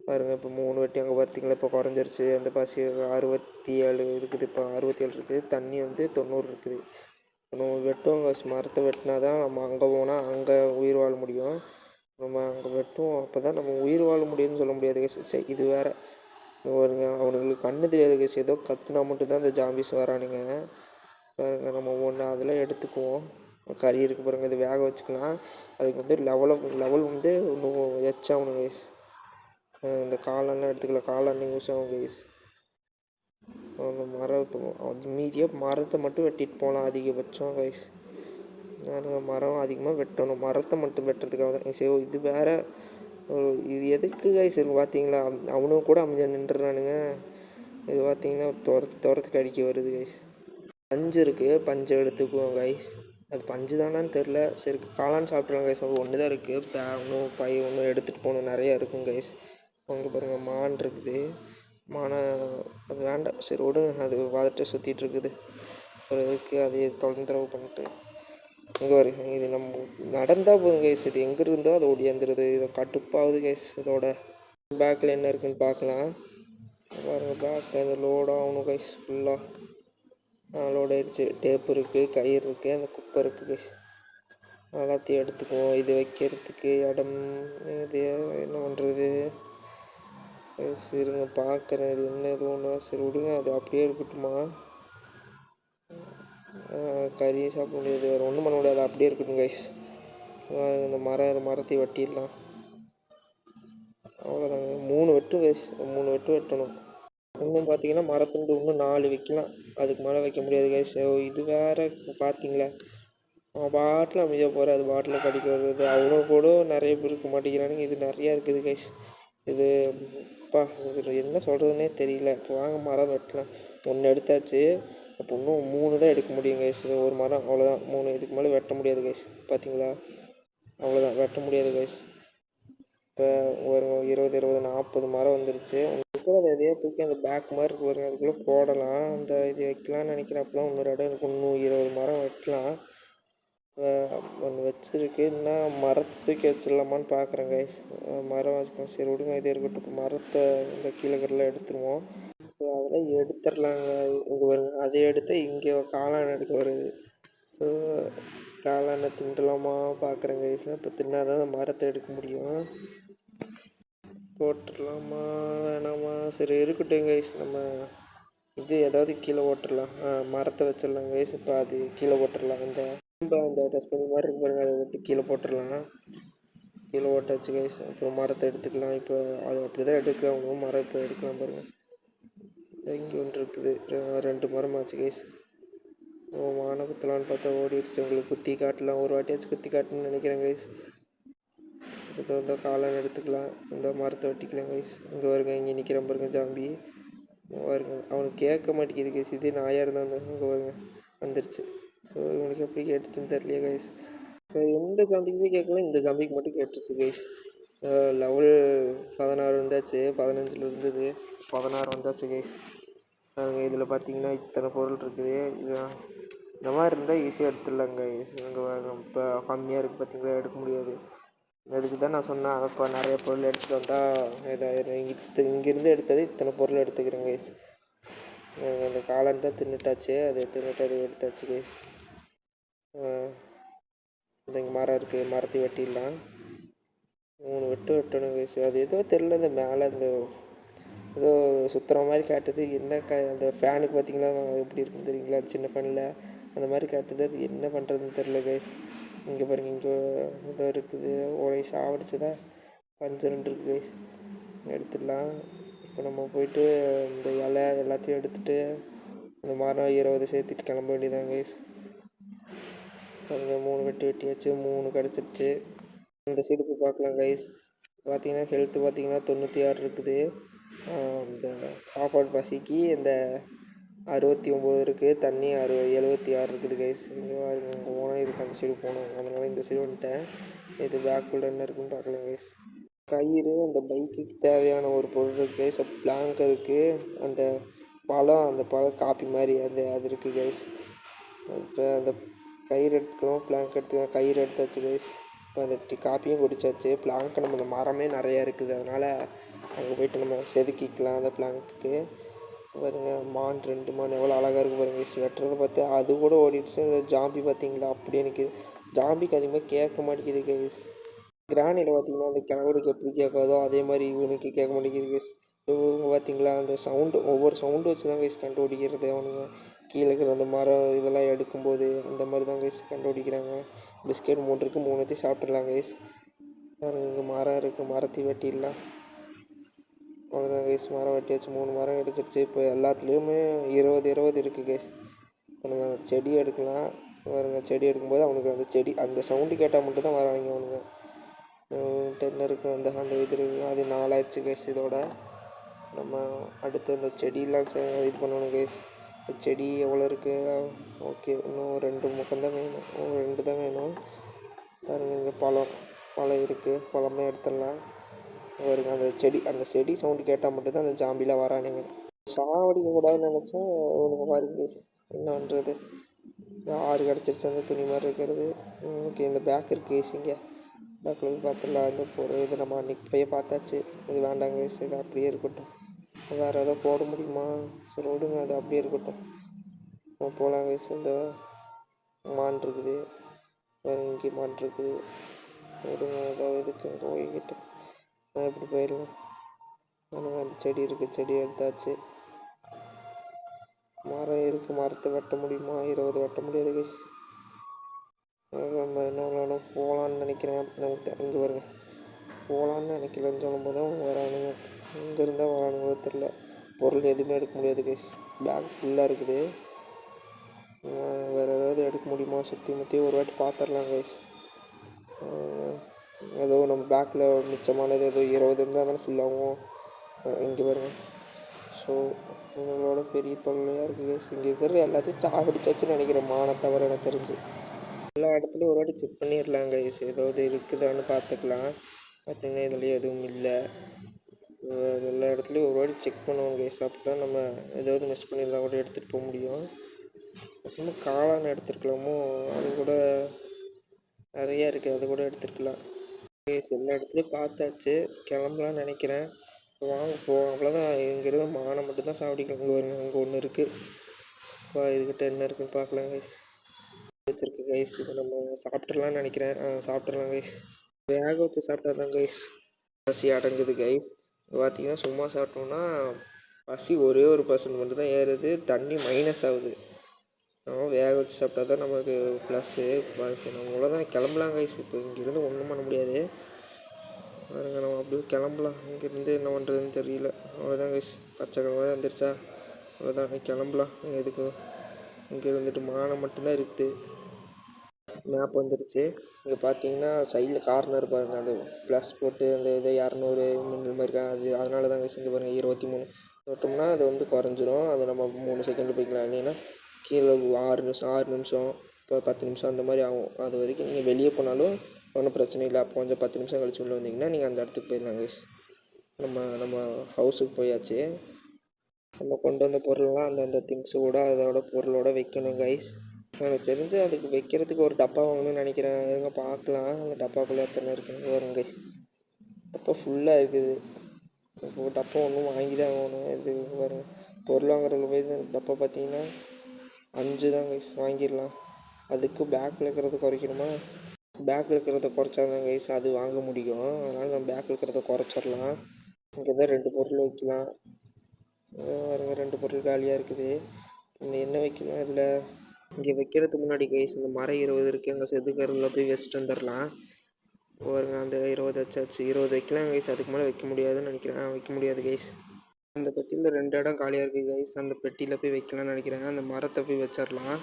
பாருங்கள். இப்போ 3 வெட்டி அங்கே பார்த்தீங்களா, இப்போ குறைஞ்சிருச்சு. அந்த பாசி 67 இருக்குது, இப்போ 67 இருக்குது. தண்ணி வந்து 90 இருக்குது. நம்ம வெட்டுவோம் guys. மரத்தை வெட்டினா தான் நம்ம அங்கே போனால் அங்கே உயிர் வாழ முடியும். நம்ம அங்கே வெட்டுவோம், அப்போ தான் நம்ம உயிர் வாழ முடியும்னு சொல்ல முடியாது guys. சரி, இது வேறு பாருங்க, அவனுங்களுக்கு கண்ணு தெரியாது guys. ஏதோ கத்துனா மட்டும்தான் இந்த ஜாம்பிஸ் வரானுங்க. பாருங்க, நம்ம ஒன்று அதெல்லாம் எடுத்துக்குவோம். கறி இருக்குது பாருங்கள், இது வேக வச்சுக்கலாம். அதுக்கு வந்து லெவல் வந்து இன்னும் எச்சாகணும் guys. இந்த காலெல்லாம் எடுத்துக்கலாம், காலெண்ணெய் யூஸ் ஆகும் கைஸ். அந்த மரம் இப்போ அது மீதியாக மரத்தை மட்டும் வெட்டிட்டு போகலாம் அதிகபட்சம் கைஸ். மரம் அதிகமாக வெட்டணும், மரத்தை மட்டும் வெட்டுறதுக்காக தான். சரி, இது வேறு இது எதுக்கு கைஸ் பார்த்தீங்களா, அவனும் கூட அமைதியாக நின்றுறானுங்க. இது பார்த்தீங்கன்னா துரத்துக்கு அடிக்க வருது கைஸ். பஞ்சு இருக்குது, பஞ்சை எடுத்துக்குவோம் கைஸ். அது பஞ்சு தானான்னு தெரில. சரி, காளான் சாப்பிட்றோம் கைஸ். அது ஒன்று தான் இருக்குது. பேனும் பை ஒன்றும் எடுத்துகிட்டு போகணும், நிறையா இருக்கும் கைஸ். அங்கே பாருங்கள், மான் இருக்குது. மானை அது வேண்டாம், சரி விடுங்க. அது வாதத்தை சுற்றிட்டு இருக்குது. ஒரு இதுக்கு அதையே தொலைந்தரவு பண்ணிட்டு இங்கே வருங்க. இது நம்ம நடந்தால் போதும் கைஸ். இது எங்கே இருந்தோ அது ஓடியாந்துருது. இதை கட்டுப்பாகுது கைஸ். இதோட பேக்கில் என்ன இருக்குதுன்னு பார்க்கலாம். பாருங்கள், பேக்கில் அது லோட் ஆகணும் கைஸ். ஃபுல்லாக லோட் ஆயிடுச்சு. டேப் இருக்குது, கயிறு இருக்குது, அந்த குப்பை இருக்குது கைஸ். எல்லாத்தையும் எடுத்துக்குவோம். இது வைக்கிறதுக்கு இடம் இது என்ன பண்ணுறது சரிங்க, பார்க்குறேன். இது என்ன இது ஒன்று. சரி விடுங்க, அது அப்படியே இருக்கட்டுமா. கறியை சாப்பிட முடியாது, வேறு ஒன்றும் பண்ண முடியாது, அப்படியே இருக்கட்டும் கைஸ். இந்த மரத்தை வெட்டிடலாம். அவ்வளோதாங்க. 3 வெட்டு கைஸ், 3 வெட்டு வெட்டணும். இன்னும் பார்த்தீங்கன்னா மரத்துண்டு இன்னும் 4 வைக்கலாம். அதுக்கு மேலே வைக்க முடியாது கைஸ். இது வேறு பார்த்தீங்களா, பாட்டில் அமைதியாக போகிற, அது பாட்டில் கடிக்க வருது. அவனும் கூட நிறைய பேர் இருக்க மாட்டேங்கிறானுங்க. இது நிறையா இருக்குது கைஸ். இது இது என்ன சொல்கிறதுனே தெரியல. இப்போ வாங்க மரம் வெட்டலாம். 1 எடுத்தாச்சு. அப்போ இன்னும் 3 தான் எடுக்க முடியும் கைஸ். ஒரு மரம் அவ்வளோதான், 3. இதுக்கு மேலே வெட்ட முடியாது கைஸ். பார்த்தீங்களா, அவ்வளோதான், வெட்ட முடியாது கைஸ். இப்போ ஒரு 20 40 மரம் வந்துருச்சு. இருக்கிறத எதையோ தூக்கி அந்த பேக் மாதிரி இருக்கு பாருங்க, அதுக்குள்ளே போடலாம். அந்த இது வைக்கலாம்னு நினைக்கிறேன். அப்போ தான் இன்னொரு இடம் இருக்கும். இன்னும் 20 மரம் வெட்டலாம். ஒன்று வச்சுருக்கு. இன்னும் மரத்தை தூக்கி வச்சிடலாமான்னு பார்க்குறேன் கைஸ். மரம் வச்சுக்கலாம். சரி விடுங்க, இதே இருக்கட்டும். இப்போ மரத்தை இந்த கீழே கீழே எடுத்துருவோம். இப்போ அதெல்லாம் எடுத்துடலாங்க. இங்கே வருங்க, அதை எடுத்து இங்கே காளான் எடுக்க வருது. ஸோ காளானை திண்டலாமா பார்க்குறேன் கைஸ். இப்போ தின்னாதான் அந்த மரத்தை எடுக்க முடியும். போட்டுடலாமா வேணாமா, சரி இருக்கட்டும் கைஸ். நம்ம இது ஏதாவது கீழே ஓட்டுடலாம். மரத்தை வச்சிடலாம் கைஸ். இப்போ அது கீழே ஓட்டுடலாம். அந்த டஸ்ட்பின் மாதிரி இருக்கு பாருங்கள், அதை விட்டு கீழே போட்டுடலாம். கீழே ஓட்டாச்சு கைஸ். அப்புறம் மரத்தை எடுத்துக்கலாம். இப்போ அது அப்படி தான் எடுக்கலாம். மரம் இப்போ எடுக்கலாம் பாருங்கள். இங்கே ஒன்று இருக்குது, 2 மரம் ஆச்சு கைஸ். மான குத்தலான்னு பார்த்தா ஓடிடுச்சு. உங்களுக்கு குத்தி காட்டலாம், ஒரு வாட்டியாச்சும் குத்தி காட்டணும்னு நினைக்கிறேன் கைஸ். இதை வந்து காளான் எடுத்துக்கலாம். இந்த மரத்தை வெட்டிக்கலாம் கைஸ். இங்கே வருங்க, இங்கே நிற்கிறேன் பாருங்க ஜாம்பி. வருங்க, அவனுக்கு கேட்க மாட்டேங்குது கைஸ். இதே நாயாக இருந்தால் இங்கே வருங்க வந்துருச்சு. ஸோ இவனுக்கு எப்படி கேட்டுச்சுன்னு தெரியலையே கைஸ். இப்போ எந்த ஜாம்பிக்குமே கேட்கல, இந்த ஜாம்பிக்கு மட்டும் கேட்டுருச்சு கைஸ். லெவல் 16 வந்தாச்சு. 15 இருந்தது, 16 வந்தாச்சு கைஸ். இதில் பார்த்தீங்கன்னா இத்தனை பொருள் இருக்குது. இது இந்த மாதிரி இருந்தால் ஈஸியாக எடுத்துடலாங்க கைஸ். இங்கே இப்போ கம்மியாக இருக்குது பார்த்தீங்களா, எடுக்க முடியாது. அதுக்கு தான் நான் சொன்னேன், இப்போ நிறைய பொருள் எடுத்துகிட்டு வந்தால் இங்கேருந்து எடுத்தது இத்தனை பொருள் எடுத்துக்கிறேன் கைஸ். அந்த காளான் தான் தின்னுட்டாச்சு, அது எடுத்தாச்சு கைஸ். இந்த இங்கே மரம் இருக்குது, மரத்தை வெட்டிடலாம். 3 வெட்டணும் கைஸ். அது ஏதோ தெரில, இந்த மேலே இந்த ஏதோ சுற்றுற மாதிரி காட்டுது. என்ன அந்த ஃபேனுக்கு பார்த்தீங்களா எப்படி இருக்குன்னு தெரியுங்களா, சின்ன ஃபேனில் அந்த மாதிரி காட்டுது. அது என்ன பண்ணுறதுன்னு தெரில கைஸ். இங்கே பாருங்கள், இங்கே ஏதோ இருக்குது. ஓலை சாவடிச்சதா பஞ்சு 2 இருக்குது கைஸ். எடுத்துடலாம். இப்போ நம்ம போயிட்டு இந்த இலை எல்லாத்தையும் எடுத்துகிட்டு இந்த மரம் 20 சேர்த்துட்டு கிளம்ப வேண்டியதான் கைஸ். பாருங்கள், 3 வெட்டியாச்சு, 3 கிடச்சிருச்சு. இந்த சைடு போய் பார்க்கலாம் கைஸ். பார்த்தீங்கன்னா ஹெல்த்து பார்த்தீங்கன்னா 96 இருக்குது. இந்த சாப்பாடு பசிக்கு இந்த 69 இருக்குது. தண்ணி 76 இருக்குது கைஸ். இங்கே போனால் இருக்குது, அந்த சைடு போகணும். அதனால் இந்த சைடு வந்துட்டேன். இது பேக்குள்ள என்ன இருக்குன்னு பார்க்கலாம் கைஸ். கயிறு, அந்த பைக்குக்கு தேவையான ஒரு பொருள் இருக்குது கைஸ். பிளாங்க் இருக்குது, அந்த பழம் காப்பி மாதிரி அது இருக்குது கைஸ். இப்போ அந்த கயிறு எடுத்துக்கிறோம், பிளாங்க் எடுத்துக்கிறோம். கயிறு எடுத்தாச்சு கைஸ். இப்போ அந்த காப்பியும் குடிச்சாச்சு. பிளாங்க் நம்ம இந்த மரமே நிறையா இருக்குது, அதனால் அங்கே போய்ட்டு நம்ம செதுக்கிக்கலாம் அந்த பிளாங்க்கு. பாருங்க மான் 2 மான் எவ்வளோ அழகாக இருக்குது பாருங்க கைஸ். வெட்டுறதை பார்த்து அது கூட ஓடிடுச்சு. இந்த ஜாம்பி பார்த்தீங்களா அப்படியே நிற்கிது. ஜாம்பிக்கு அதிகமாக கேட்க மாட்டேங்குது கைஸ். கிராணியில் பார்த்தீங்கன்னா அந்த கிழவருக்கு எப்படி கேட்காதோ அதே மாதிரி இவனுக்கு கேட்க மாட்டேங்குது கைஸ். இவங்க பார்த்தீங்களா அந்த சவுண்டு ஒவ்வொரு சவுண்டு வச்சு தான் கைஸ் கண்டுபிடிக்கிறது. அவனுங்க கீழே இருக்கிற அந்த மரம் இதெல்லாம் எடுக்கும்போது அந்த மாதிரி தான் கைஸ் கண்டுபிடிக்கிறாங்க. பிஸ்கெட் 3 இருக்குது, 3 சாப்பிட்றலாம் கைஸ். பாருங்க இங்கே மரம் இருக்குது, மரத்தையும் வெட்டிடலாம். அவ்வளோதான் கைஸ், மரம் வெட்டியாச்சு. 3 மரம் கிடச்சிருச்சு. இப்போ எல்லாத்துலேயுமே 20 இருக்குது கைஸ். இப்போ நம்ம அந்த செடி எடுக்கலாம். பாருங்க செடி எடுக்கும்போது அவனுக்கு அந்த செடி அந்த சவுண்டு கேட்டால் மட்டும் தான் வராங்க அவனுங்க. 10 இருக்குது அந்த அந்த இது இருக்குது. அது 4 ஆயிடுச்சு கைஸ். இதோட நம்ம அடுத்து அந்த செடியெலாம் இது பண்ணணும் கைஸ். இப்போ செடி எவ்வளோ இருக்குது? ஓகே, இன்னும் 2 முக்கம் தான் வேணும். 2 தான் வேணும். பாருங்கள் இங்கே பழம் இருக்குது, பழமே எடுத்துடலாம். பாருங்க அந்த செடி சவுண்டு கேட்டால் மட்டும்தான் அந்த ஜாம்பிலாம் வரானுங்க. சாவடிக்க கூடாதுன்னு நினச்சா ஒன்று பாருங்க கைஸ், என்ன பண்ணுறது. 6 கிடச்சிருச்சு அந்த துணி மாதிரி இருக்கிறது. ஓகே, இந்த பேக் இருக்குது கைஸ். இங்கே பேக்கில் போய் பார்த்துடலாம். இந்த இது நம்ம அன்றைக்கி போய் பார்த்தாச்சு. இது வேண்டாங்க கைஸ், இது அப்படியே இருக்கட்டும். வேறு ஏதோ போட முடியுமா? சரி விடுங்க, அது அப்படியே இருக்கட்டும். போகலாம் கைஸ். இந்த மான் இருக்குது, வேறு இங்கே மான் இருக்குது. விடுங்க, ஏதோ இதுக்கு இங்கே போய்கிட்டு எப்படி போயிடலாம். அந்த செடி இருக்குது, செடி எடுத்தாச்சு. மரம் இருக்குது, மரத்தை வெட்ட முடியுமா? 20 வெட்ட முடியாது கைஸ். நம்ம என்ன வேணும் போகலான்னு நினைக்கிறேன். நமக்கு இங்கே வருங்க, போகலான்னு நினைக்கலன்னு சொல்லும்போது தான் வரானுங்க. இங்கே இருந்தால் வரானுங்களோ தெரில. பொருள் எதுவுமே எடுக்க முடியாது கைஸ். பேக் ஃபுல்லாக இருக்குது. வேறு ஏதாவது எடுக்க முடியுமா? சுற்றி முற்றி ஒரு வாட்டி பார்த்துடலாம் கைஸ். ஏதோ நம்ம பேக்கில் மிச்சமானது ஏதோ 20 இருந்தால் தானே ஃபுல்லாகும். இங்கே வருங்க. ஸோ இவங்களோட பெரிய தொல்லையாக இருக்குது கைஸ். இங்கே இருக்கிற எல்லாத்தையும் சாவடிச்சாச்சுன்னு நினைக்கிறேன், மானை தவிர எனக்கு தெரிஞ்சு. எல்லா இடத்துலையும் ஒரு வாட்டி செக் பண்ணிடலாம் கைஸ், ஏதாவது இருக்குதான்னு பார்த்துக்கலாம். பார்த்திங்கன்னா இதில் எதுவும் இல்லை. எல்லா இடத்துலையும் ஒரு வாட்டி செக் பண்ணுவோம் கைஸ். அப்போ தான் நம்ம ஏதாவது மிஸ் பண்ணியிருந்தா கூட எடுத்துகிட்டு போக முடியும். சும்மா காளான் எடுத்துருக்கலாமோ, அது கூட நிறையா இருக்குது, அது கூட எடுத்துருக்கலாம் கைஸ். எல்லா இடத்துலையும் பார்த்தாச்சு, கிளம்பலான்னு நினைக்கிறேன். வாங்க போவோம், அவ்வளோதான். இங்கிருந்து மானை மட்டும்தான் சாவடிக்கலாம். இங்கே வருங்க, அங்கே ஒன்று இருக்குது. இப்போ இதுக்கிட்ட என்ன இருக்குன்னு பார்க்கலாம் கைஸ். வச்சுருக்கு கைஸ், இதை நம்ம சாப்பிட்றலான்னு நினைக்கிறேன். சாப்பிட்றலாம் கைஸ். வேக வச்சு சாப்பிட்டா தான் கைஸ் பசி அடங்குது கைஸ். பார்த்திங்கன்னா சும்மா சாப்பிட்டோம்னா பசி ஒரே ஒரு % மட்டும் தான் ஏறுது, தண்ணி மைனஸ் ஆகுது. நம்ம வேக வச்சு சாப்பிட்டா தான் நமக்கு ப்ளஸ்ஸு. நம்மள தான் கிளம்பலாம் கைஸ். இப்போ இங்கேருந்து ஒன்றும் பண்ண முடியாது. பாருங்க, நம்ம அப்படியே கிளம்பலாம். இங்கேருந்து என்ன பண்ணுறதுன்னு தெரியல. அவ்வளோதான் கைஸ், பச்சை கிழமை வந்துருச்சா, அவ்வளோதான் கிளம்பலாம். எதுக்கு இங்கே இருந்துட்டு மானை மட்டும்தான் இருக்குது. மேப் வந்துடுச்சு. இங்கே பார்த்தீங்கன்னா சைடில் கார்னர் பாருங்கள், அந்த ப்ளஸ் போட்டு அந்த இதை 200 மின்னல் மாதிரி அது அதனால தான் கைஸ். இங்கே பாருங்கள் 23 தொட்டோம்னா அது வந்து குறைஞ்சிரும். அது நம்ம 3 செகண்ட் போய்க்கலாம். இல்லைன்னா கீழே 6 நிமிஷம் இப்போ 10 நிமிஷம் அந்த மாதிரி ஆகும். அது வரைக்கும் நீங்கள் வெளியே போனாலும் ஒன்றும் பிரச்சனை இல்லை. அப்போ கொஞ்சம் 10 நிமிஷம் கழிச்சு உள்ளே வந்தீங்கன்னா நீங்கள் அந்த இடத்துக்கு போயிடலாம் கைஸ். நம்ம ஹவுஸுக்கு போயாச்சு. நம்ம கொண்டு வந்த பொருள்லாம் அந்தந்த திங்ஸு கூட அதோட பொருளோட வைக்கணும் கைஸ். எனக்கு தெரிஞ்சு அதுக்கு வைக்கிறதுக்கு ஒரு டப்பா வாங்கணும்னு நினைக்கிறேன். இருங்க பார்க்கலாம் அந்த டப்பாக்குள்ளே எத்தனை இருக்குன்னு. வரும் கைஸ், டப்பா ஃபுல்லாக இருக்குது. இப்போ டப்பா ஒன்றும் வாங்கி தான் ஆகணும். இது வரும் பொருள் வாங்குறதுல போய் இந்த டப்பா பார்த்தீங்கன்னா 5 தான் கைஸ், வாங்கிடலாம். அதுக்கு பேக்கில் இருக்கிறத குறைக்கணுமா? பேக்கில் இருக்கிறத குறைச்சாதான் கைஸ் அது வாங்க முடியும். அதனால் நம்ம பேக்கில் இருக்கிறத குறைச்சிடலாம். இங்கே தான் 2 பொருள் வைக்கலாம். பாருங்க 2 பொருள் காலியாக இருக்குது. இங்கே என்ன வைக்கலாம் இதில்? இங்கே வைக்கிறதுக்கு முன்னாடி கைஸ் இந்த மரம் 20 இருக்குது, அங்கே செதுக்கரில் போய் வச்சுட்டு வந்துடலாம். பாருங்க அந்த 20 வச்சாச்சு. 20 வைக்கலாம் கைஸ், அதுக்கு மேலே வைக்க முடியாதுன்னு நினைக்கிறேன். வைக்க முடியாது கைஸ். அந்த பெட்டியில் 2 இடம் காலியாக இருக்குது கைஸ், அந்த பெட்டியில் போய் வைக்கலாம்னு நினைக்கிறேன். அந்த மரத்தை போய் வச்சிடலாம்.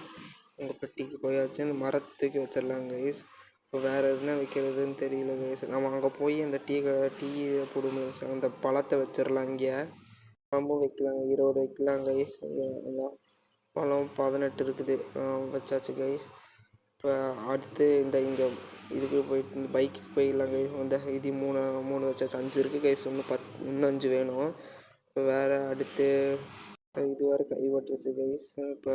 உங்கள் பெட்டிக்கு போயாச்சு, அந்த மரத்துக்கு வச்சிடலாம் கைஸ். இப்போ வேறு எதுனா வைக்கிறதுன்னு தெரியல கைஸ். நம்ம அங்கே போய் அந்த டீ போடும் அந்த பழத்தை வச்சிடலாம். இங்கே பழமும் வைக்கலாம், 20 வைக்கலாம் கைஸ். இங்கே பழம் 18 இருக்குது, வச்சாச்சு கைஸ். இப்போ அடுத்து இங்கே இதுக்கு போயிட்டு இந்த பைக்குக்கு போயிடலாம் கைஸ். இது 3 வச்சாச்சு, 5 இருக்குது கைஸ். இன்னும் 5 வேணும். இப்போ வேறு அடுத்து இது வேறு கைப்பற்றுச்சு கைஸ். இப்போ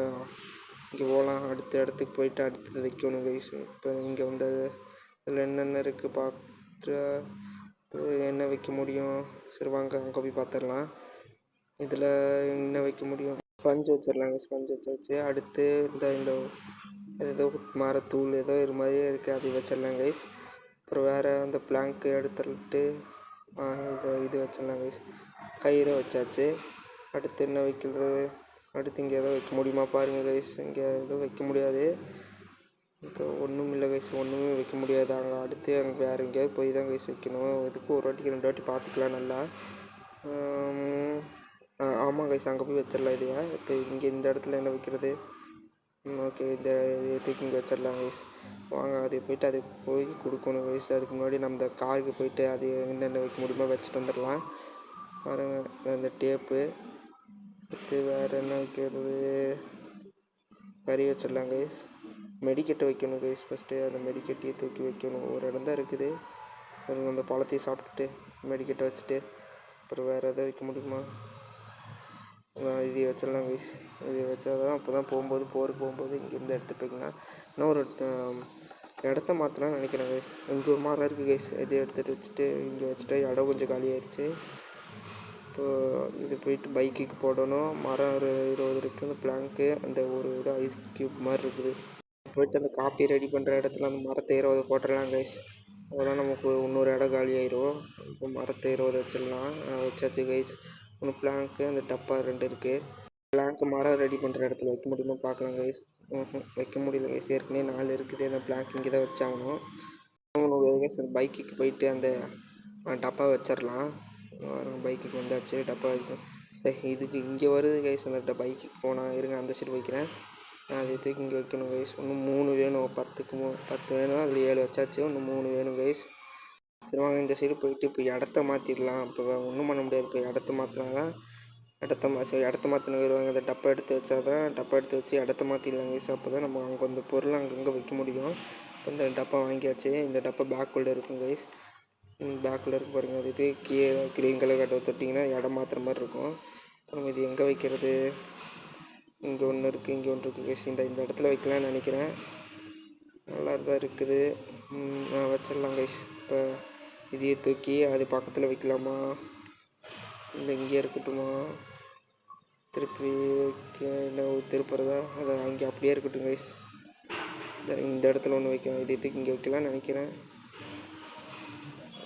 இங்கே போகலாம், அடுத்த இடத்துக்கு போயிட்டு அடுத்தது வைக்கணும் கைஸ். இப்போ இங்கே இதில் என்னென்ன இருக்குது பார்த்து என்ன வைக்க முடியும்? சரி வாங்க அங்கே போய் பார்த்துடலாம். இதில் என்ன வைக்க முடியும்? ஸ்பஞ்ச் வச்சிடலாங்க. ஸ்பஞ்ச் வச்சாச்சு. அடுத்து இந்த ஏதோ மரத்தூள் ஏதோ இது மாதிரியே இருக்குது, அது வச்சிடலாம் கைஸ். அப்புறம் வேறு அந்த பிளாங்க்கு எடுத்துட்டு இது வச்சிடலாம் கைஸ். கயிறை வச்சாச்சு. அடுத்து என்ன வைக்கிறது? அடுத்து இங்கே எதோ வைக்க முடியுமா பாருங்கள் கைஸ். இங்கே எதுவும் வைக்க முடியாது. இங்கே ஒன்றும் இல்லை கைஸ், ஒன்றுமே வைக்க முடியாது. அங்கே அடுத்து அங்கே வேறு எங்கேயாவது போய் தான் கைஸ் வைக்கணும். இதுக்கு ஒரு வாட்டிக்கு 2 வாட்டி பார்த்துக்கலாம் நல்லா. ஆமாம் கைஸ், அங்கே போய் வச்சிடலாம் இதையா. இப்போ இங்கே இந்த இடத்துல என்ன வைக்கிறது? ஓகே, இந்த இதுக்கு இங்கே வச்சிடலாம் கைஸ். வாங்க அது போய்ட்டு அது போய் கொடுக்கணும் கைஸ். அதுக்கு முன்னாடி நம்ம இந்த காருக்கு போய்ட்டு அது என்னென்ன வைக்க முடியுமோ வச்சுட்டு வந்துடலாம். பாருங்கள் இந்த டேப்பு. அடுத்து வேறு என்ன வைக்கிறது? கறி வச்சிடலாம் கைஸ். மெடிக்கெட்டை வைக்கணும் கைஸ். ஃபஸ்ட்டு அந்த மெடிக்கெட்டையும் தூக்கி வைக்கணும். ஒரு இடம் தான் இருக்குது. சரி, அந்த பழத்தையும் சாப்பிட்டுட்டு மெடிக்கெட்டை வச்சுட்டு அப்புறம் வேறு எதாவது வைக்க முடியுமா? இது வச்சிடலாம் கைஸ். இது வச்சா தான் அப்போ தான் போருக்கு போகும்போது இங்கேருந்து எடுத்துகிட்டு போய்க்கலாம். இன்னொரு இடத்த மாற்றலாம்னு நினைக்கிறேன் கைஸ். இங்கே ஒரு மரம் இருக்குது கைஸ். இதை எடுத்துகிட்டு வச்சுட்டு இங்கே வச்சுட்டு இடம் கொஞ்சம் காலியாகிடுச்சு. இப்போது இது போயிட்டு பைக்குக்கு போடணும். மரம் ஒரு 20 இருக்குது. அந்த பிளாங்க்கு அந்த ஒரு இது ஐஸ் க்யூப் மாதிரி இருக்குது. போய்ட்டு அந்த காப்பி ரெடி பண்ணுற இடத்துல அந்த மரத்தை 20 போட்டுடலாம் கைஸ். அப்போதான் நமக்கு இன்னொரு இடம் காலி ஆயிரும். இப்போ மரத்தை 20 வச்சிடலாம். வச்சாச்சு கைஸ். ஒன்று பிளாங்க்கு அந்த டப்பா 2 இருக்குது. பிளாங்க்கு மரம் ரெடி பண்ணுற இடத்துல வைக்க முடியுமா பார்க்கலாம் கைஸ். வைக்க முடியல கைஸ். ஏற்கனவே 4 இருக்குது. அந்த பிளாங்க் இங்கே தான் வச்சாகணும். கைஸ் அந்த பைக்குக்கு போயிட்டு அந்த டப்பா வச்சிடலாம். பைக்குக்கு வந்தாச்சு. டப்பா வைக்கும். சரி, இதுக்கு இங்கே வருது கைஸ். அந்த பைக்குக்கு போனால் இருங்க, அந்த சைடு வைக்கிறேன். அதை தூக்கி இங்கே வைக்கணும் கைஸ். இன்னும் 3 வேணும். 10 வேணும். அதில் 7 வச்சாச்சு. இன்னும் 3 வேணும் கைஸ். சரி வாங்க இந்த சைடு போயிட்டு இப்போ இடத்த மாற்றிடலாம். இப்போ ஒன்றும் பண்ண முடியாது. இப்போ இடத்த மாற்றினா தான் இடத்த மாற்றின வருவாங்க. அந்த டப்பா எடுத்து வச்சா தான் டப்பா எடுத்து வச்சு இடத்த மாற்றிடலாம் கைஸ். அப்போ தான் நம்ம அங்கே அந்த பொருளை அங்கங்கே வைக்க முடியும். இப்போ இந்த டப்பா வாங்கியாச்சு. இந்த டப்பா பேக்குள்ளே இருக்கும் கைஸ். பேக்கில் இருக்கு பாருங்கள். அது கீழே க்ரீன் கலர் கட்டை தொட்டிங்கன்னா இடம் மாற்றுற மாதிரி இருக்கும். அப்புறம் இது எங்கே வைக்கிறது? இங்கே ஒன்று இருக்குது, இங்கே ஒன்று இருக்குது கைஸ். இந்த இடத்துல வைக்கலான்னு நினைக்கிறேன். நல்லா தான் இருக்குது. வச்சிடலாம் கைஸ். இப்போ இதையே தூக்கி அது பக்கத்தில் வைக்கலாமா? இல்லை இங்கே இருக்கட்டுமா? திருப்பி திருப்புறதா? அதை அங்கே அப்படியே இருக்கட்டும் கைஸ். இந்த இடத்துல ஒன்று வைக்கலாம். இதை தூக்கி இங்கே வைக்கலான்னு நினைக்கிறேன்.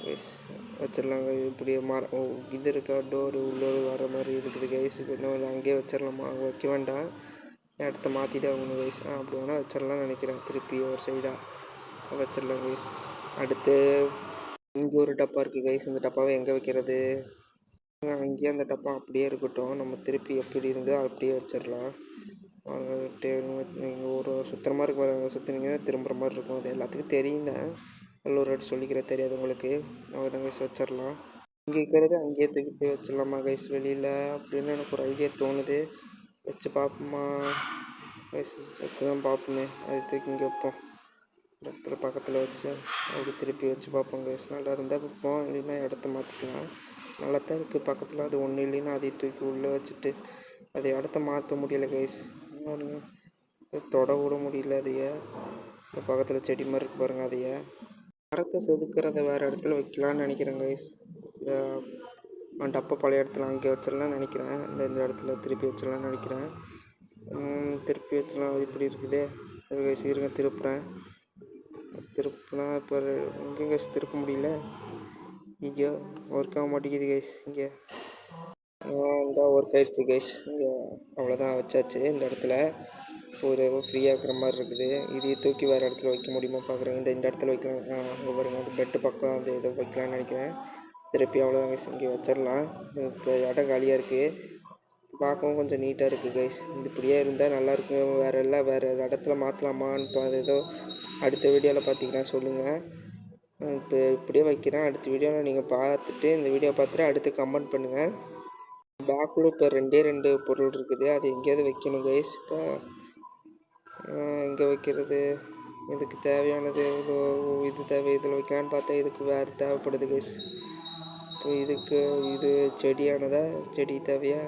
கைஸ் வச்சிடலாங்க. இப்படி இது இருக்கா, டோரு உள்ளோரு வர மாதிரி இருக்குது கைஸ். இப்போ இன்னும் அங்கேயே வச்சிடலாமா? வைக்க வேண்டாம், இடத்த மாற்றி தான் ஆகணும் கைஸ். அப்படி வேணால் வச்சிடலாம்னு நினைக்கிறேன். திருப்பி ஒரு சைடாக வச்சிடலாம் கைஸ். அடுத்து இங்கே ஒரு டப்பா இருக்குது கைஸ். இந்த டப்பாவை எங்கே வைக்கிறது? அங்கேயே அந்த டப்பா அப்படியே இருக்கட்டும். நம்ம திருப்பி எப்படி இருந்தோ அப்படியே வச்சிடலாம். இங்கே ஒரு சுற்றுற மாதிரி இருக்கும். சுற்றினீங்கன்னா திரும்புகிற மாதிரி இருக்கும். அது எல்லாத்துக்கும் தெரியும் தான். ஒரு வாட்டி சொல்லிக்கிறேன், தெரியாது உங்களுக்கு. அவ்வளோதான் கைஸ், வச்சிடலாம். இங்கே இருக்கிறது அங்கேயே தூக்கி போய் வச்சிடலாமா கைஸ் வெளியில் அப்படின்னு எனக்கு ஒரு ஐடியா தோணுது. வச்சு பார்ப்போமா கைஸ்? வச்சு தான் பார்ப்போமே. அது தூக்கி இங்கே வைப்போம். இடத்துல பக்கத்தில் வச்சு அப்படி திருப்பி வச்சு பார்ப்போம் கைஸ். நல்லா இருந்தால் பார்ப்போம், இல்லைன்னா இடத்த மாற்றிக்கலாம். நல்லா தான் இருக்குது பக்கத்தில். அது ஒன்றும் இல்லைன்னா அதை தூக்கி உள்ளே வச்சுட்டு அதை இடத்த மாற்ற முடியலை கைஸ். பாருங்க, தொட விட முடியல அதையே. இந்த பக்கத்தில் செடி மாதிரி இருக்கு பாருங்கள். அதையே மரத்தை செதுக்கிறத வேறு இடத்துல வைக்கலான்னு நினைக்கிறேன் கைஸ். டப்பா பழைய இடத்துல அங்கே வச்சிடலாம்னு நினைக்கிறேன். இந்த இடத்துல திருப்பி வச்சிடலாம்னு நினைக்கிறேன். திருப்பி வச்சிடலாம். இப்படி இருக்குது. சரி கைஸ், இருங்க திருப்புறேன். திருப்பினா இப்போ இங்கே கைஸ் திருப்ப முடியல. ஐயோ, ஒர்க் ஆக மாட்டேங்குது கைஸ். இங்கே இந்த ஒர்க் ஆகிடுச்சு கைஸ். இங்கே அவ்வளோதான் வச்சாச்சு. இந்த இடத்துல ஒரு ஃப்ரீயாக இருக்கிற மாதிரி இருக்குது. இதையை தூக்கி வேறு இடத்துல வைக்க முடியுமா பார்க்குறேன். இந்த இடத்துல வைக்கலாம். அங்கே பாருங்கள், அந்த பெட்டு பக்கம் அந்த இதை வைக்கலான்னு நினைக்கிறேன். திருப்பி அவ்வளோதான் கைஸ், இங்கே வச்சிடலாம். இப்போ இடம் காலியாக இருக்குது. பார்க்கவும் கொஞ்சம் நீட்டாக இருக்குது கைஸ். இது இப்படியே இருந்தால் நல்லாயிருக்கும். வேறு இடத்துல மாற்றலாமான்னு ஏதோ அடுத்த வீடியோவில் பார்த்தீங்கன்னா சொல்லுங்கள். இப்போ இப்படியே வைக்கிறேன். அடுத்த வீடியோவில் நீங்கள் பார்த்துட்டு இந்த வீடியோ பார்த்துட்டு அடுத்து கமெண்ட் பண்ணுங்கள். பேக்கில் இப்போ 2 பொருள் இருக்குது. அது எங்கேயாவது வைக்கணும் கைஸ். இப்போ எங்கே வைக்கிறது? இதுக்கு தேவையானது இது தேவை. இதில் வைக்கலான்னு பார்த்தா இதுக்கு வேறு தேவைப்படுது கைஸ். இப்போ இதுக்கு இது செடி தேவையா?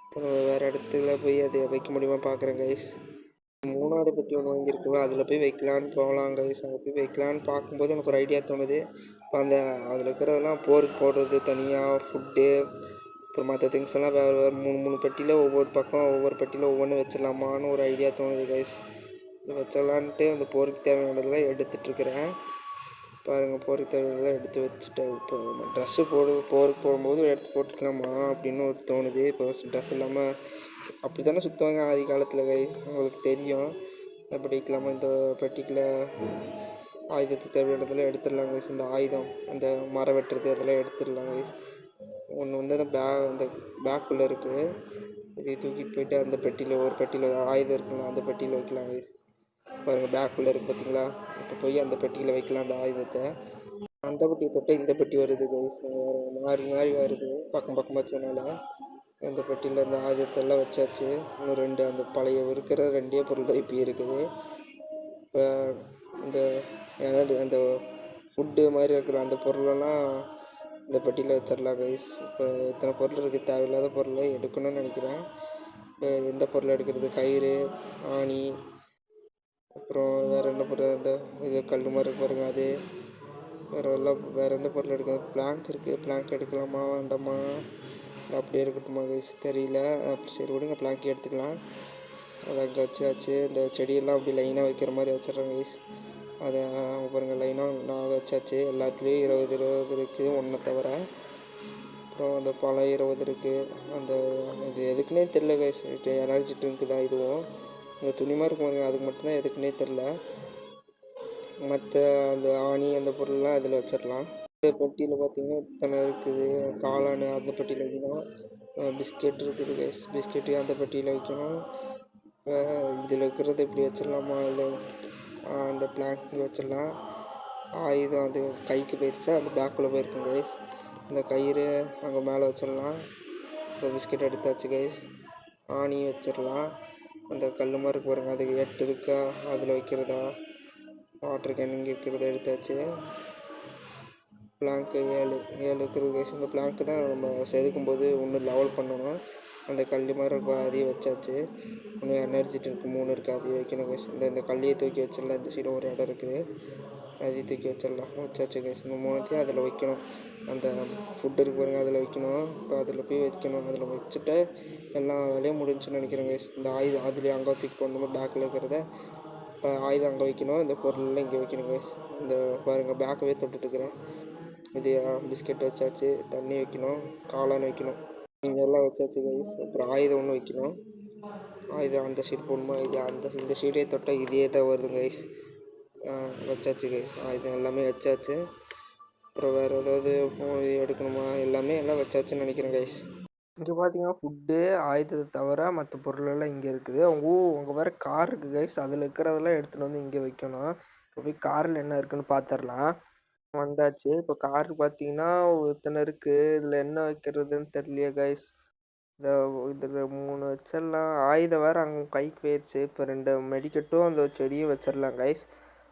இப்போ வேறு இடத்துல போய் அதை வைக்க முடியுமா பார்க்குறேன் கைஸ். 3வது பெட்டி ஒன்று வாங்கியிருக்கோம், அதில் போய் வைக்கலான்னு போகலாம் கைஸ். அங்கே போய் வைக்கலான்னு பார்க்கும்போது எனக்கு ஒரு ஐடியா தோணுது. இப்போ அதில் இருக்கிறதெல்லாம் போருக்கு போடுறது தனியாக ஃபுட்டு, அப்புறம் மற்ற திங்ஸ் எல்லாம் வேறு வேறு 3 பெட்டியில் ஒவ்வொரு பக்கம் ஒவ்வொரு பெட்டியில் ஒவ்வொன்று வச்சிடலாமான்னு ஒரு ஐடியா தோணுது கைஸ். வச்சிடலான்ட்டு அந்த போருக்கு தேவையானதெல்லாம் எடுத்துகிட்ருக்கிறேன். பாருங்கள், போருக்கு தேவையானதெல்லாம் எடுத்து வச்சுட்டேன். இப்போ ட்ரெஸ்ஸு போருக்கு போகும்போது எடுத்து போட்டுக்கலாமா அப்படின்னு ஒரு தோணுது. இப்போ ட்ரெஸ் இல்லாமல் அப்படி தானே சுற்றுவாங்க ஆதி காலத்தில் கைஸ், உங்களுக்கு தெரியும். எப்படி வைக்கலாமா இந்த பெட்டிக்குள்ளே ஆயுதத்துக்கு தேவையானதெல்லாம் எடுத்துடலாம் கைஸ். இந்த ஆயுதம், அந்த மரம் வெட்டுறது அதெல்லாம் எடுத்துடலாம் கைஸ். ஒன்று வந்து அந்த பேக்குள்ளே இருக்குது. இதை தூக்கிட்டு போயிட்டு அந்த பெட்டியில் ஒரு பெட்டியில் ஆயுதம் இருக்குங்களா அந்த பெட்டியில் வைக்கலாம் கைஸ். பாருங்கள், பேக்குள்ளே இருக்குது பார்த்தீங்களா. இப்போ போய் அந்த பெட்டியில் வைக்கலாம் அந்த ஆயுதத்தை. அந்த பெட்டியை தொட்டு இந்த பெட்டி வருது கைஸ், மாறி மாறி வருது பக்கம் பக்கம் வச்சதுனால. அந்த பெட்டியில் அந்த ஆயுதத்தெல்லாம் வச்சாச்சு. இன்னும் 2 அந்த பழைய இருக்கிற 2 பொருள் தான் இப்போ இருக்குது. இப்போ இந்த அந்த ஃபுட்டு மாதிரி இருக்கிற அந்த பொருளெல்லாம் இந்த பெட்டியில் வச்சிடலாம் கைஸ். இப்போ இத்தனை பொருள் இருக்குது, தேவையில்லாத பொருளை எடுக்கணும்னு நினைக்கிறேன். இப்போ எந்த பொருளை எடுக்கிறது? கயிறு, ஆணி, அப்புறம் வேறு என்ன பொருள், அந்த இது கல் மாதிரி பாருங்க அது. வேறு எந்த பொருள் எடுக்கிறது? பிளாங்க் இருக்குது, பிளாங்க் எடுக்கலாமா வேண்டாமா, அப்படியே இருக்கட்டுமா கைஸ் தெரியல. அப்படி சரி விடுங்க, பிளாங்க் எடுத்துக்கலாம். அதை அங்கே வச்சாச்சு. இந்த செடியெல்லாம் அப்படி லைனாக வைக்கிற மாதிரி வச்சிட்றேன் கைஸ். அதை பாருங்கள், லைனாக நான் வச்சாச்சு. எல்லாத்துலேயும் 20 இருக்குது, ஒன்றை தவிர. அப்புறம் அந்த பழம் 20 இருக்குது. அந்த இது எதுக்குன்னே தெரில கைஸ். எனர்ஜி ட்ரிங்க்கு தான் இதுவும். இந்த துணி மாதிரி இருக்கும், அதுக்கு மட்டும்தான் எதுக்குன்னே தெரில. மற்ற அந்த ஆணி அந்த பொருள்லாம் அதில் வச்சிடலாம். இந்த பெட்டியில் பார்த்திங்கன்னா இத்தனை இருக்குது. காளான் அந்த பெட்டியில் வைக்கணும். பிஸ்கெட் இருக்குது கைஸ், பிஸ்கெட்டு அந்த பெட்டியில் வைக்கணும். இதில் இருக்கிறது இப்படி வச்சிடலாமா, இல்லை அந்த பிளாங்க் வச்சிடலாம். ஆயுதம் அது கைக்கு போயிடுச்சா, அந்த பேக்கில் போயிருக்கும் கைஸ். இந்த கயிறு அங்கே மேலே வச்சிடலாம். இப்போ பிஸ்கெட் எடுத்தாச்சு கைஸ். ஆணி வச்சிடலாம். அந்த கல் மாதிரி இருக்கு பாருங்கள், அதுக்கு 8 இருக்கா, அதில் வைக்கிறதா. வாட்டர் கேன் இங்கே இருக்கிறத எடுத்தாச்சு. பிளாங்க்கு 7 இருக்கிறது கைஸ். இந்த பிளாங்க்கு தான் நம்ம செதுக்கும்போது ஒன்று லெவல் பண்ணணும். அந்த கல் மாதிரி இருக்கும், அதையும் வச்சாச்சு. இன்னும் எனர்ஜி ட்ரிங்க் 3 இருக்குது, அதையும் வைக்கணும் கைஸ். இந்த கல்லையை தூக்கி வச்சிடலாம். இந்த சைடு ஒரு இடம் இருக்குது, அதையும் தூக்கி வச்சிடலாம். வச்சாச்சு கைஸ். இந்த 3த்தையும் அதில் வைக்கணும். அந்த ஃபுட்டு இருக்கு பாருங்கள், அதில் வைக்கணும். இப்போ அதில் போய் வைக்கணும். அதில் வச்சுட்டு எல்லா வேலையும் முடிஞ்சுன்னு நினைக்கிறேன் கைஸ். இந்த ஆயுதம் அதுலேயும் அங்கே தூக்கி போடணும், பேக்கில் இருக்கிறத. இப்போ ஆயுதம் அங்கே வைக்கணும், இந்த பொருளெல்லாம் இங்கே வைக்கணும் கைஸ். இந்த பாருங்கள், பேக்கவே தொட்டுட்டுருக்கிறேன். இது பிஸ்கெட் வச்சாச்சு. தண்ணி வைக்கணும், காளான் வைக்கணும், இங்கே எல்லாம் வச்சாச்சு கைஸ். அப்புறம் ஆயுதம் ஒன்று வைக்கணும். ஆயுதம் அந்த சைடு போடணுமா, இது இந்த சைடே தொட்டால் இதே தான் வருது கைஸ். வச்சாச்சு கைஸ். ஆயுதம் எல்லாமே வச்சாச்சு. அப்புறம் வேறு ஏதாவது எடுக்கணுமா, எல்லாம் வச்சாச்சுன்னு நினைக்கிறேன் கைஸ். இங்கே பார்த்தீங்கன்னா ஃபுட்டு, ஆயுதத்தை தவிர மற்ற பொருளெல்லாம் இங்கே இருக்குது. அங்கே வேறு கார் இருக்குது கைஸ். அதில் இருக்கிறதெல்லாம் எடுத்துகிட்டு வந்து இங்கே வைக்கணும். இப்போ போய் காரில் என்ன இருக்குதுன்னு பார்த்துடலாம். வந்தாச்சு. இப்போ காருக்கு பார்த்தீங்கன்னா இத்தனை இருக்குது. இதில் என்ன வைக்கிறதுன்னு தெரியலையே கைஸ். இதில் 3 வச்சிடலாம். ஆயுதம் வேறு அங்கே கைக்கு போயிடுச்சு. இப்போ 2 மெடிக்கெட்டும் அந்த செடியும் வச்சிடலாம் கைஸ்.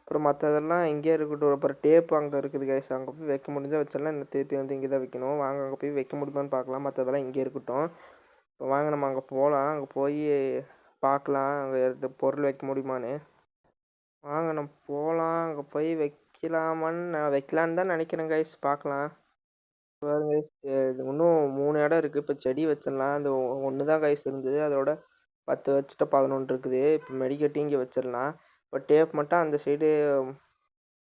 அப்புறம் மற்றதெல்லாம் இங்கேயே இருக்கட்டும். அப்புறம் டேப்பு அங்கே இருக்குது கைஸ், அங்கே போய் வைக்க முடிஞ்சால் வச்சிடலாம். இன்னும் திருப்பி வந்து இங்கே தான் வைக்கணும். வாங்க அங்கே போய் வைக்க முடியுமான்னு பார்க்கலாம். மற்றதெல்லாம் இங்கே இருக்கட்டும். இப்போ வாங்க நம்ம அங்கே போகலாம். அங்கே போய் பார்க்கலாம் அங்கே எந்த பொருள் வைக்க முடியுமான்னு. வாங்க நம்ம போகலாம். அங்கே போய் வைக்கலான்னு தான் நினைக்கிறேன் கைஸ். பார்க்கலாம். பாருங்க கைஸ், இன்னும் 3 இடம் இருக்குது. இப்போ செடி வச்சிடலாம். அந்த 1 தான் கைஸ் இருந்தது, அதோட 10 வச்சுட்டு 11 இருக்குது. இப்போ மெடிக்கெட்டு இங்கே வச்சிடலாம். இப்போ டேப் மட்டும் அந்த சைடு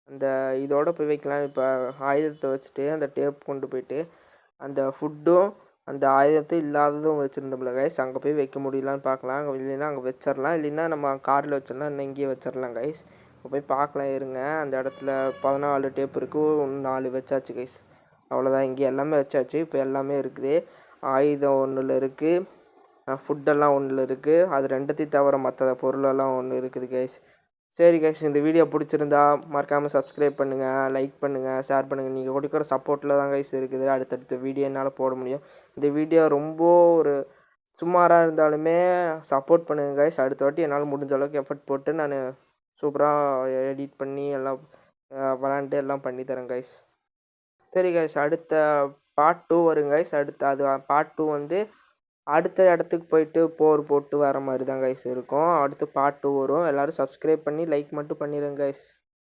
அந்த இதோட போய் வைக்கலாம். இப்போ ஆயுதத்தை வச்சுட்டு அந்த டேப் கொண்டு போயிட்டு அந்த ஃபுட்டும் அந்த ஆயுதத்தையும் இல்லாததும் வச்சுருந்தோம்ல கைஸ், அங்கே போய் வைக்க முடியலான்னு பார்க்கலாம். அங்கே இல்லைன்னா அங்கே வச்சிடலாம், இல்லைன்னா நம்ம காரில் வச்சிடலாம், இன்னும் இங்கேயே வச்சிடலாம் கைஸ். இப்போ போய் பார்க்கலாம் இருங்க. அந்த இடத்துல 14 டேப் இருக்குது, 4 வச்சாச்சு கைஸ். அவ்வளோதான், இங்கே எல்லாமே வச்சாச்சு. இப்போ எல்லாமே இருக்குது. ஆயுதம் 1 இருக்குது, ஃபுட்டெல்லாம் 1 இருக்குது. அது 2த்தையும் தவிர மற்ற பொருளெல்லாம் 1 இருக்குது கைஸ். சரி கைஸ், இந்த வீடியோ பிடிச்சிருந்தா மறக்காமல் சப்ஸ்கிரைப் பண்ணுங்கள், லைக் பண்ணுங்கள், ஷேர் பண்ணுங்கள். நீங்கள் கொடுக்குற சப்போர்ட்டில் தான் கைஸ் இருக்குது அடுத்தடுத்த வீடியோ என்னால் போட முடியும். இந்த வீடியோ ரொம்ப ஒரு சுமாராக இருந்தாலுமே சப்போர்ட் பண்ணுங்கள் கைஸ். அடுத்த வாட்டி என்னால் முடிஞ்ச அளவுக்கு எஃபர்ட் போட்டு நான் சூப்பராக எடிட் பண்ணி எல்லாம் விளாண்டு எல்லாம் பண்ணித்தரேன் கைஸ். சரி கைஸ், அடுத்த பார்ட் 2 வரும் கைஸ். அது பார்ட் 2 வந்து அடுத்த இடத்துக்கு போயிட்டு போர் போட்டு வர மாதிரி தான் கைஸ் இருக்கும். அடுத்து பார்ட் 2 வரும். எல்லோரும் சப்ஸ்கிரைப் பண்ணி லைக் மட்டும் பண்ணிடுங்க கைஸ்.